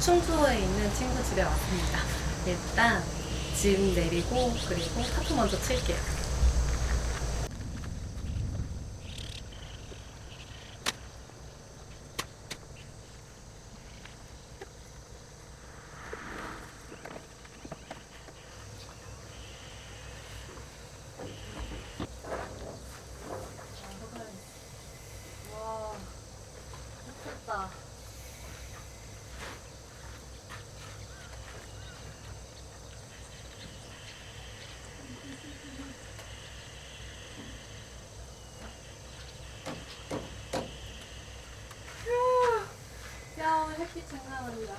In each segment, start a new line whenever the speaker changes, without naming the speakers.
충주에 있는 친구 집에 왔습니다. 일단 짐 내리고 그리고 타투 먼저 칠게요. 와, 미쳤다. 야, 오늘 햇빛 장난 아니다.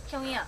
경이야.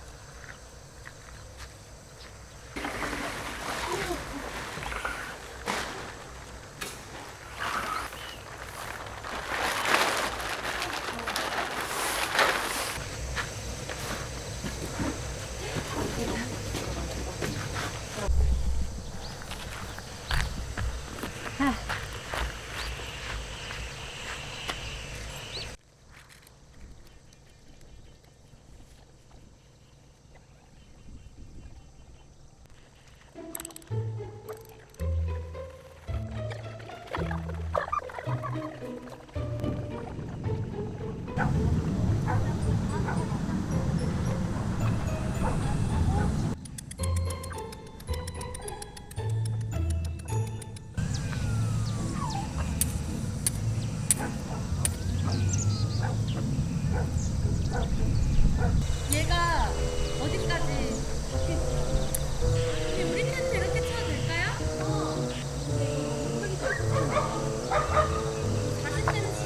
얘가 어디까지? 우리 텐트 이렇게 쳐도 될까요? 다시 텐트.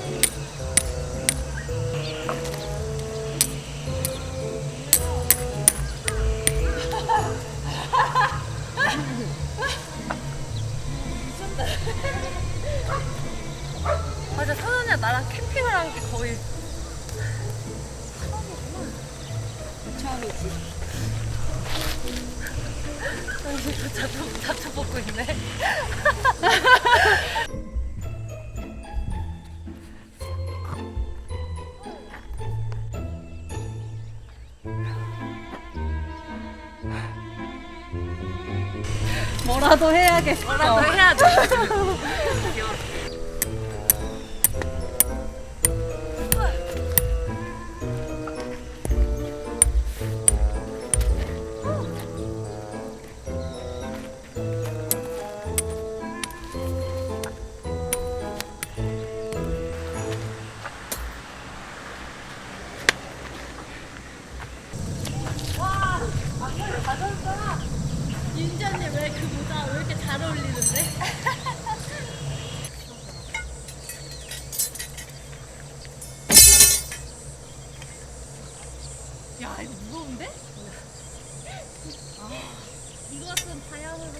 맞아, 선언이야 나랑 캠핑을 한 게 거의 처음이지. 자초 뽑고 있네. 뭐라도 해야겠어. 뭐라도 해야 돼. 윤지 언니 왜 그 모자 왜 이렇게 잘 어울리는데? 야, 이거 무거운데? 이거 같은 방향으로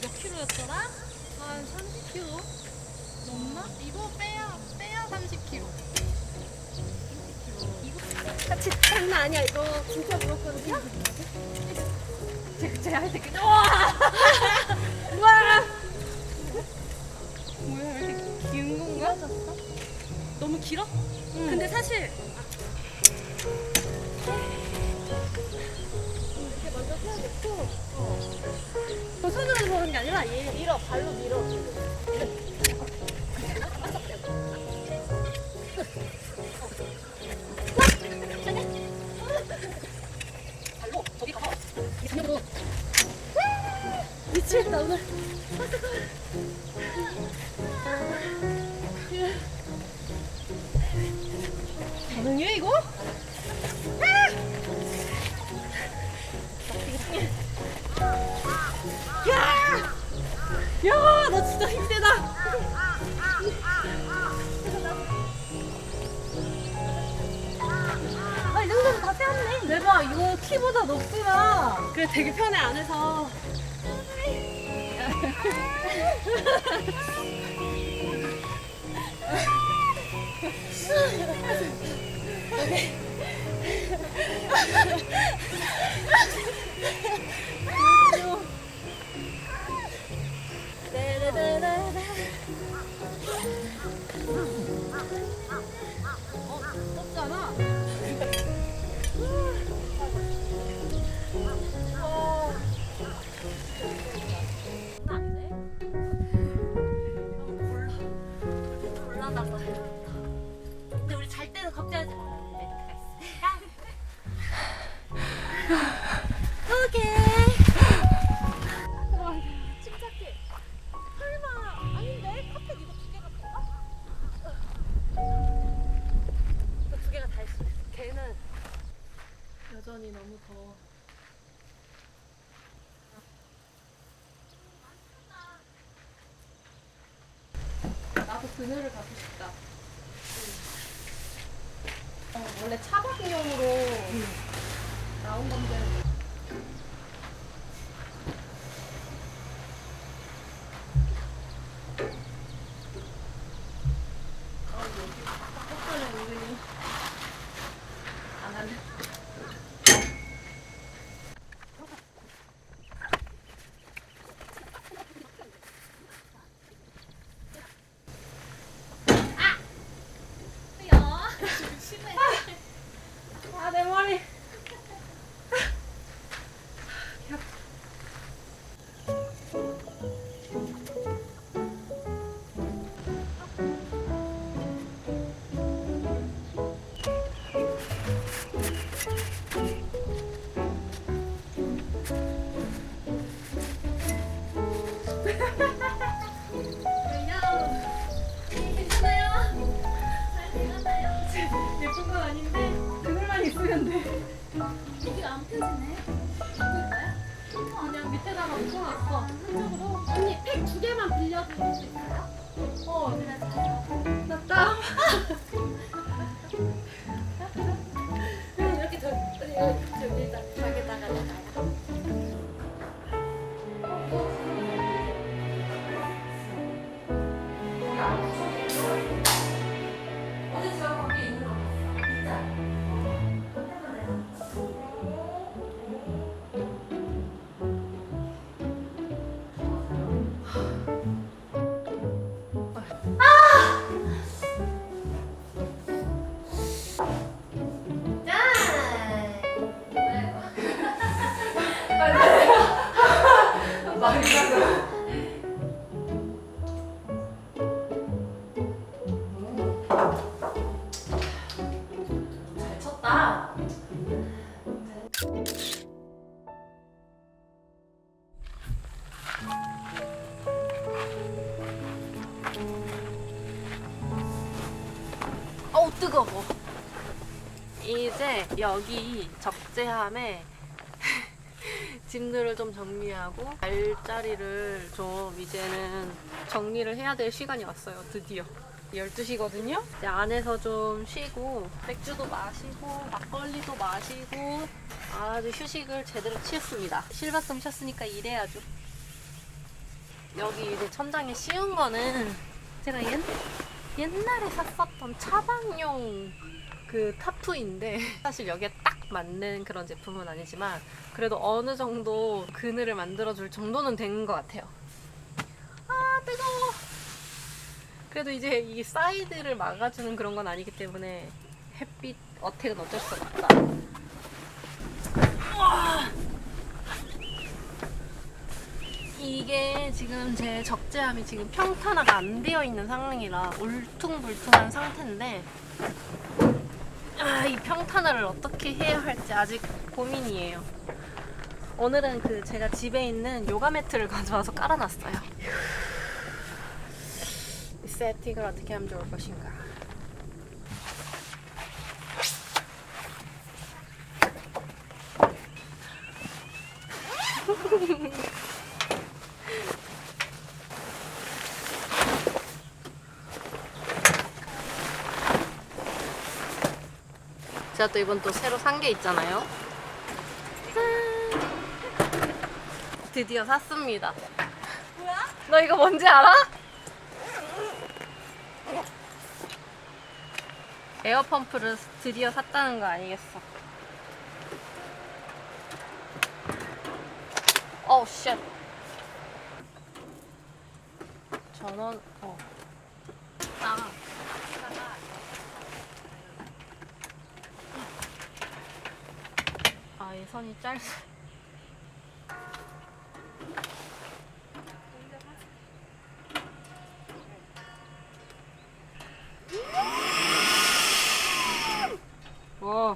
몇 킬로였더라? 한 30킬로? 넘나? 이거 빼야 30킬로. 이거 같이 장난 아니야. 이거 진짜 무겁거든요? 제가 할 때 그냥 와! 와! 뭐야, 왜 이렇게 긴 건가? 너무 길어? 응. 근데 사실 이렇게 먼저 세워놓고 손으로 보는 게 아니라 얘 밀어, 발로 밀어. 발로 저기 가서 저녁으로 미치겠다 오늘. 가능해 이거? 야! 야, 너 진짜 힘세다. 아, 이 정도면 다 세웠네. 대박, 이거 키보다 높구나. 그래, 되게 편해 안에서. 덥잖아.
근데 우리 잘 때는 걱정하지 마. 오케이.
침착해. 설마 아닌데? 카펫 이거 두 개가 다인가? 두 개가 다 있어. 걔는 여전히 너무 더워. 나도 그늘을 가고 싶다. 원래 차박용으로 나온 건데. 여기 헛간에 은근히 안 하네.
심해.
아, 내 머리. 예쁜 건 아닌데 그늘만 있으면 돼.
여기가 안 펴지네. 누구일까요?
그냥 밑에다가 묶어놨어. 한쪽으로.
언니 팩 두 개만 빌려줄 수 있어요? 그래 잘해요.
나 땀.
이렇게 저기 일단 벽에다가 놔요. 어제 제가 거기 있는 거 봤어. 진짜. 잘 쳤다.
어우, 뜨거워. 이제 여기 적재함에 짐들을 좀 정리하고 알자리를 좀 이제는 정리를 해야 될 시간이 왔어요. 드디어 12시거든요. 이제 안에서 좀 쉬고 맥주도 마시고 막걸리도 마시고 아주 휴식을 제대로 취했습니다. 실바텀 쉬었으니까 일해야죠. 여기 이제 천장에 씌운 거는 제가 옛날에 샀었던 차박용 그 타프인데 사실 여기에 딱 맞는 그런 제품은 아니지만 그래도 어느 정도 그늘을 만들어줄 정도는 된 것 같아요. 아, 뜨거워. 그래도 이제 이 사이드를 막아주는 그런 건 아니기 때문에 햇빛 어택은 어쩔 수가 없다. 우와. 이게 지금 제 적재함이 지금 평탄화가 안 되어 있는 상황이라 울퉁불퉁한 상태인데 이 평탄화를 어떻게 해야 할지 아직 고민이에요. 오늘은 그 제가 집에 있는 요가 매트를 가져와서 깔아놨어요. 이 세팅을 어떻게 하면 좋을 것인가. 제가 또 이번 또 새로 산 게 있잖아요. 짠! 드디어 샀습니다.
뭐야?
너 이거 뭔지 알아? 에어펌프를 드디어 샀다는 거 아니겠어? 어우 쉣. 전원
아,
이 선이 짧. 와.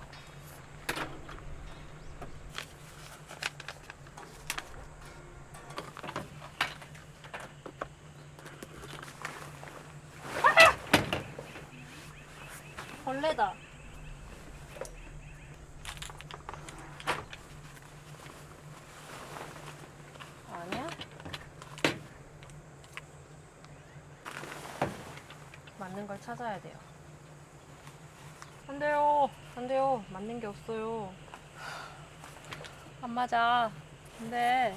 벌레다.
아니야? 맞는 걸 찾아야 돼요. 안 돼요. 안 돼요. 맞는 게 없어요. 안 맞아. 안 돼.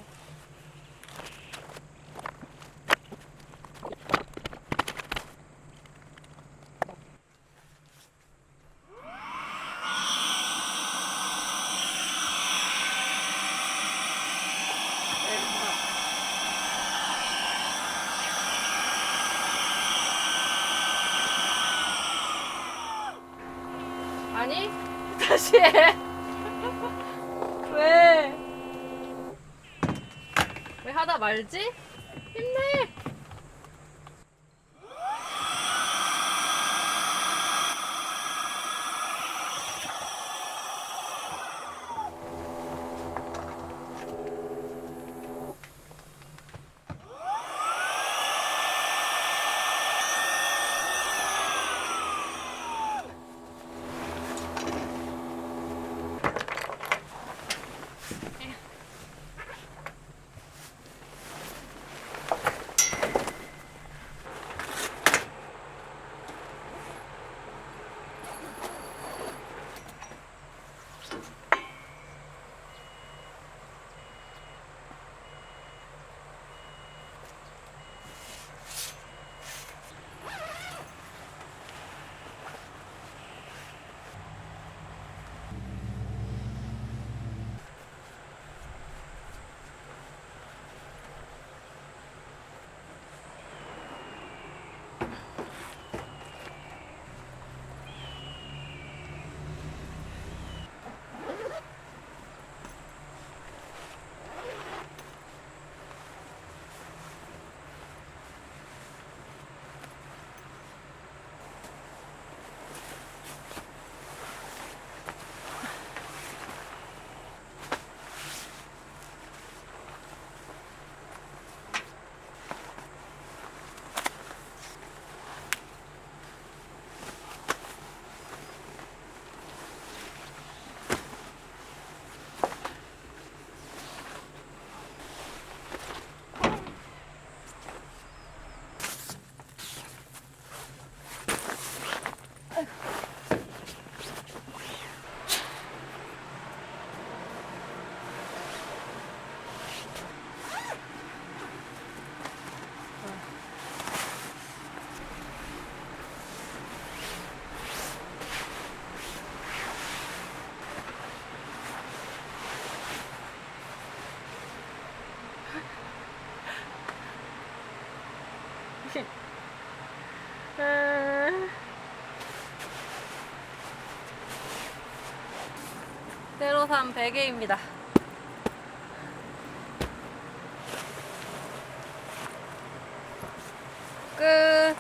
아니? 다시 해. 왜? 왜 하다 말지? 힘내. 세로산 베개입니다. 끝.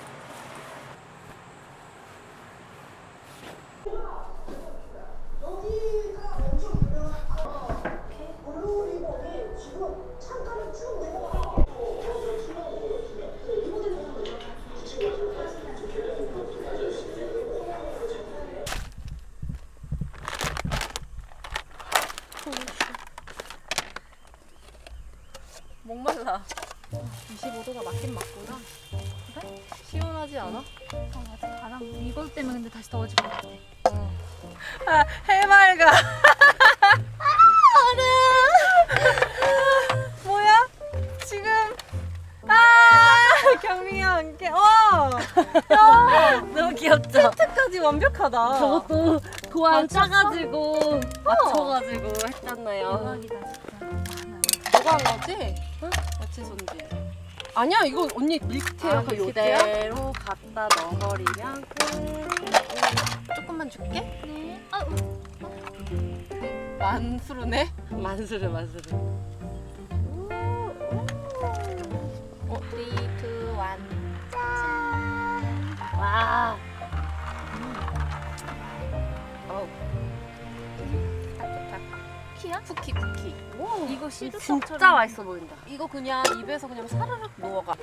목말라.
25도가 맞긴 맞구나.
그래? 시원하지 않아?
맞아. 바람 이것 때문에 근데 다시 더워질 것 같아.
아, 해맑아. 뭐야? 지금 경민이랑 함께
너무 귀엽죠?
텐트까지 완벽하다.
저것도 도안
맞췄어?
짜가지고 맞춰가지고 했잖아요.
대박이다 진짜.
너가 한 거지? 응? 마치 손질.
아니야 이거 언니 밀크티야. 그
밀크티야?
이대로 갖다 넣어버리면 끝.
조금만 줄게.
네.
만수르네.
만수르.
3, 2, 1.
와.
쿠키야? 쿠키.
이거 시루떡처럼.
진짜 맛있어 보인다.
이거 그냥 입에서 그냥 사르륵 녹아가.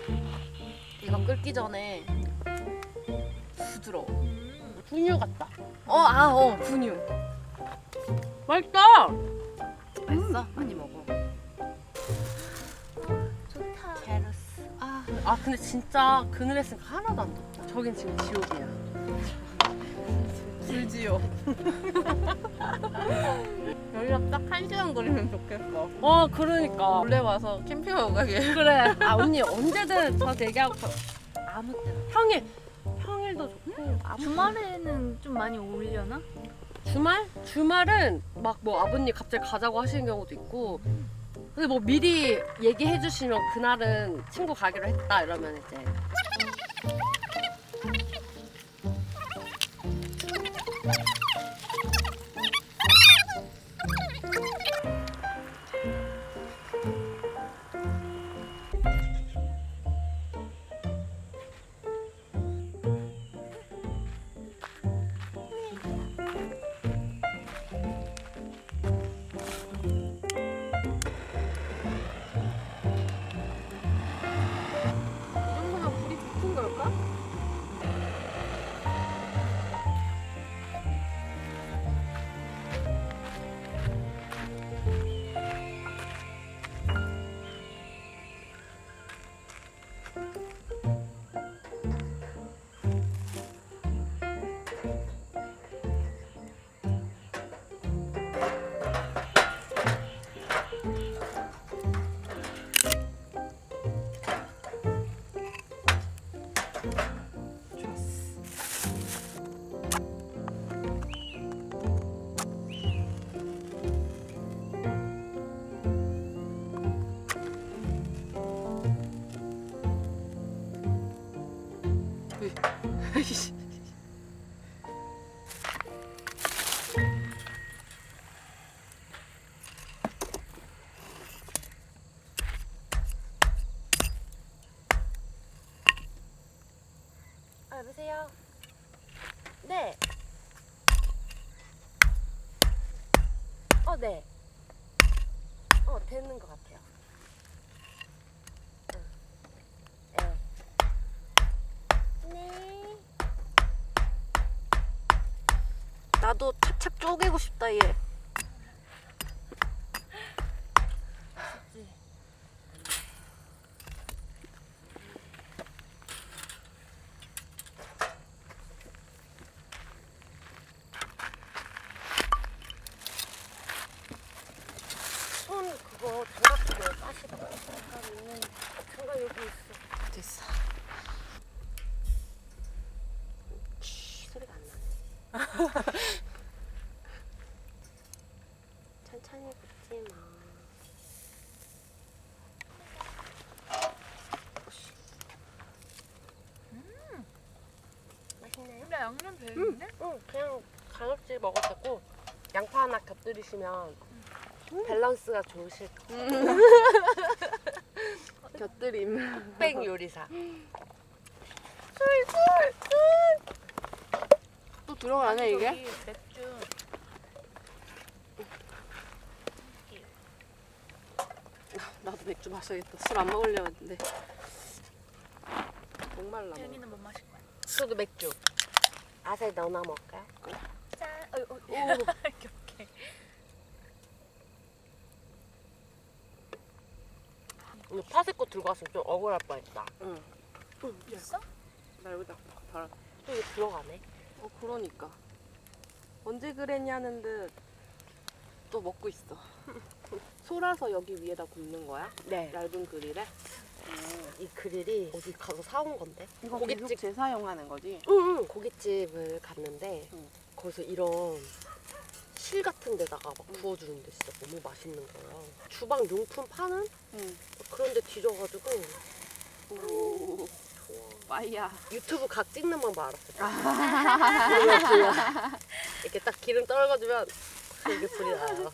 이거 끓기 전에 부드러워.
분유 같다.
분유.
맛있다.
맛있어? 많이 먹어.
좋다.
캐러스.
아 근데 진짜 그늘 했으니까 하나도 안 덥다. 저긴 지금 지옥이야.
불지요. 여기가 딱 1시간 거리면 좋겠어.
그러니까.
원래 와서 캠핑하고 가게.
그래. 아 언니 언제든 저 얘기하고 아무 때나. 평일도 좋고.
주말에는 좀 많이 어울려나?
주말은 막 뭐 아버님 갑자기 가자고 하시는 경우도 있고. 근데 뭐 미리 얘기해 주시면 그날은 친구 가기로 했다 이러면 이제.
이 정도면 불이 붙은 걸까?
여보세요? 네. 네. 되는 것 같아요. 네.
나도 착착 쪼개고 싶다 얘.
손 그거 장갑 좀 빠시다. 장갑 여기 있어.
됐어.
소리가 안 나네. 천천히 굽지 마. 맛있나요?
근데 양념 되는데?
응, 그냥 가볍게 먹어도 되고 양파 하나 곁들이시면 밸런스가 좋으실 거예요.
곁들임.
흑백 요리사.
또 들어가네 이게?
여기 맥주.
나도 맥주 마셔야겠다. 술 안 먹으려고 했는데. 목말라.
여기는 못 마실 거야.
저도 맥주. 아사히 넣어놔 먹을까요?
짠. 오. 이렇게.
이거 파스코 들고 왔으면 좀 억울할 뻔했다.
응.
있어?
나 여기다 달아.
또 이거 들어가네.
그러니까. 언제 그랬냐는 듯 또 먹고 있어. 솔아서 여기 위에다 굽는 거야?
네.
얇은 그릴에?
이 그릴이 어디 가서 사온 건데?
이거
고깃집.
계속 재사용하는 거지?
응, 고깃집을 갔는데
응.
거기서 이런 실 같은 데다가 막 구워주는데 진짜 너무 맛있는 거야. 주방 용품 파는
응.
그런 데 뒤져가지고
와이야.
유튜브 각 찍는 방법 알았어. 이렇게 딱 기름 떨궈주면 이게 불이 나요.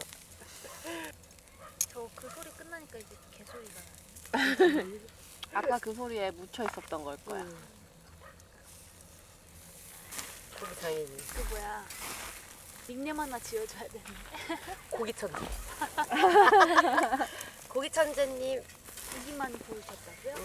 저 그 소리 끝나니까 이제 개소리가 나.
아까 그 소리에 묻혀 있었던 걸 거야.
고기 장인이.
그 뭐야. 닉네임 하나 지어줘야 되는데.
고기 천재. 고기 천재님.
고기만 보이셨다고요?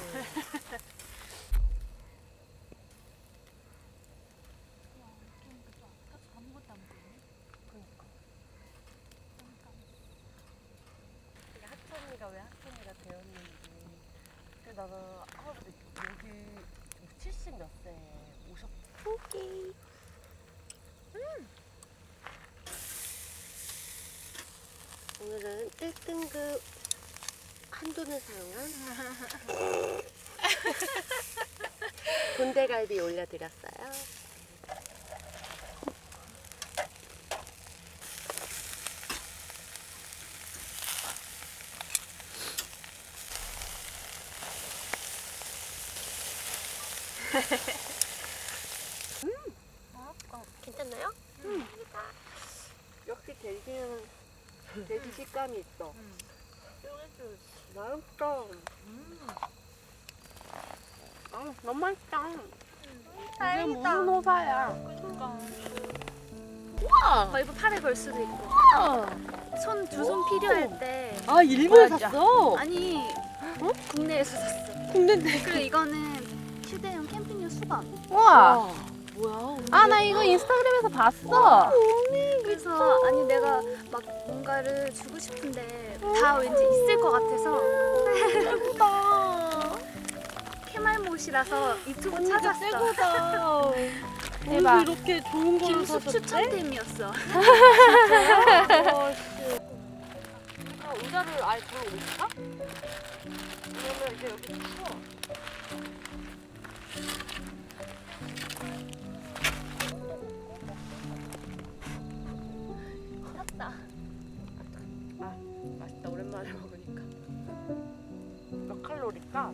하천이가 왜 하천이가 되었는지. 근데 나는 할아버지 여기 70 몇 세에 오셨고. 고기. 오늘은 1등급 한돈을 사용한 군대갈비 올려드렸어요. 괜찮나요? 역시 돼지는 돼지 식감이 있어. 맛있다. 너무 맛있다.
이게 무슨 호사야?
우와!
어, 이거 팔에 걸 수도 있고. 손 두 손 필요할 때.
아 일본에
맞아.
샀어?
아니, 국내에서 샀어.
국내인데.
그리고 이거는 휴대용 캠핑용 수건.
우와.
뭐야?
아, 나 이거 인스타그램에서 봤어.
그래서 아니 내가 막 뭔가를 주고 싶은데 다 왠지 있을 것 같아서
예쁘다.
캐말못이라서 유튜브 찾았어.
최고다.
대박.
이렇게 좋은 걸
김숙
사셨대?
추천템이었어.
우리가 의자를 아예 들어올까? 그러면 이제 여기 있어.
샀다.
맛있다. 오랜만에 먹으니까. 몇 칼로리일까?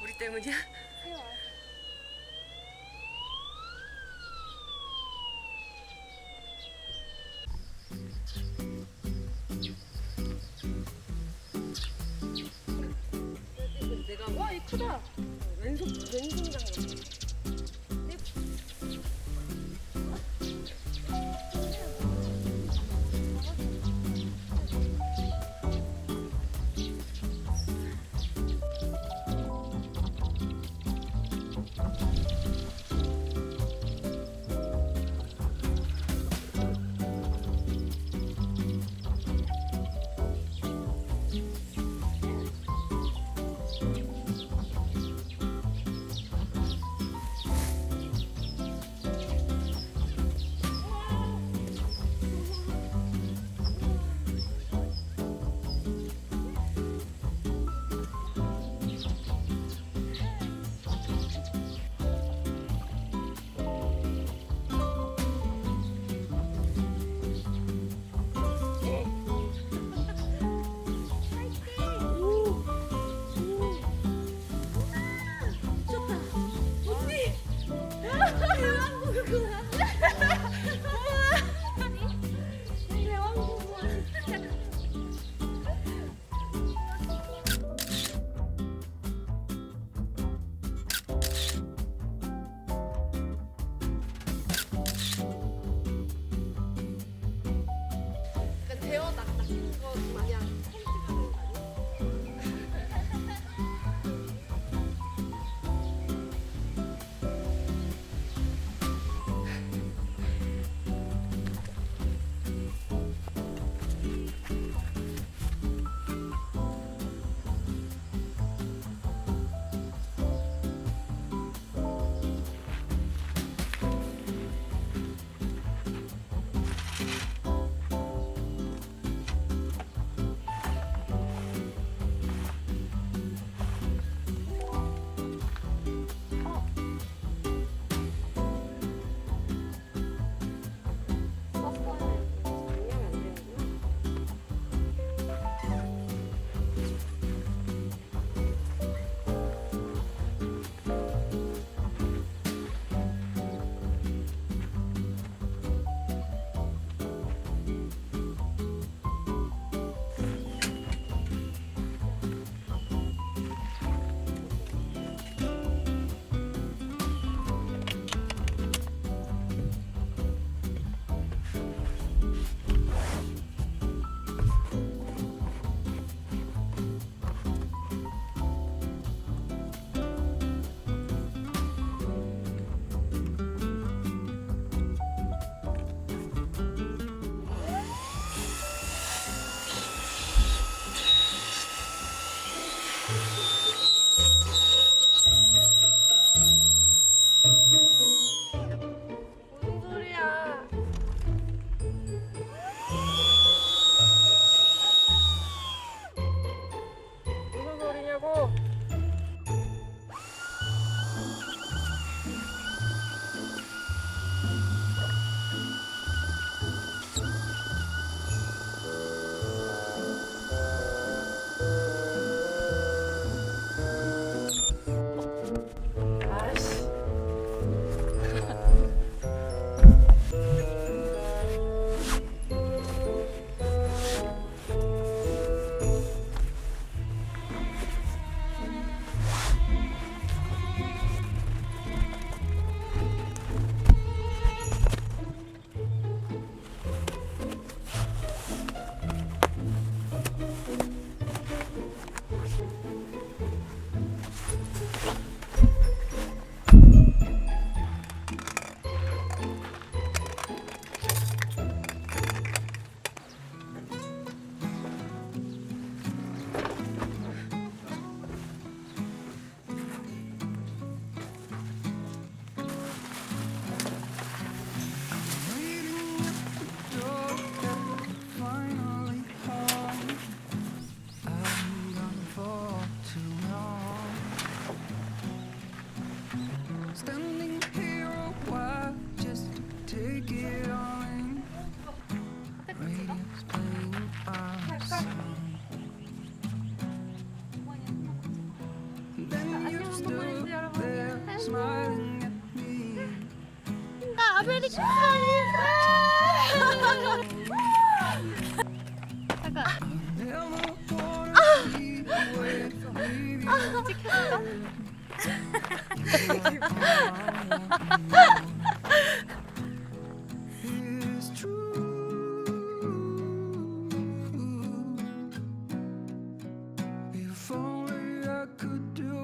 우리 때문이야? 내가 와, 이 크다. 왼손장 같아.
부분인지 여러분.
smiling at me.
나 아메리카노. 잠깐.
Never wanna be away from you. It's true. If only I could do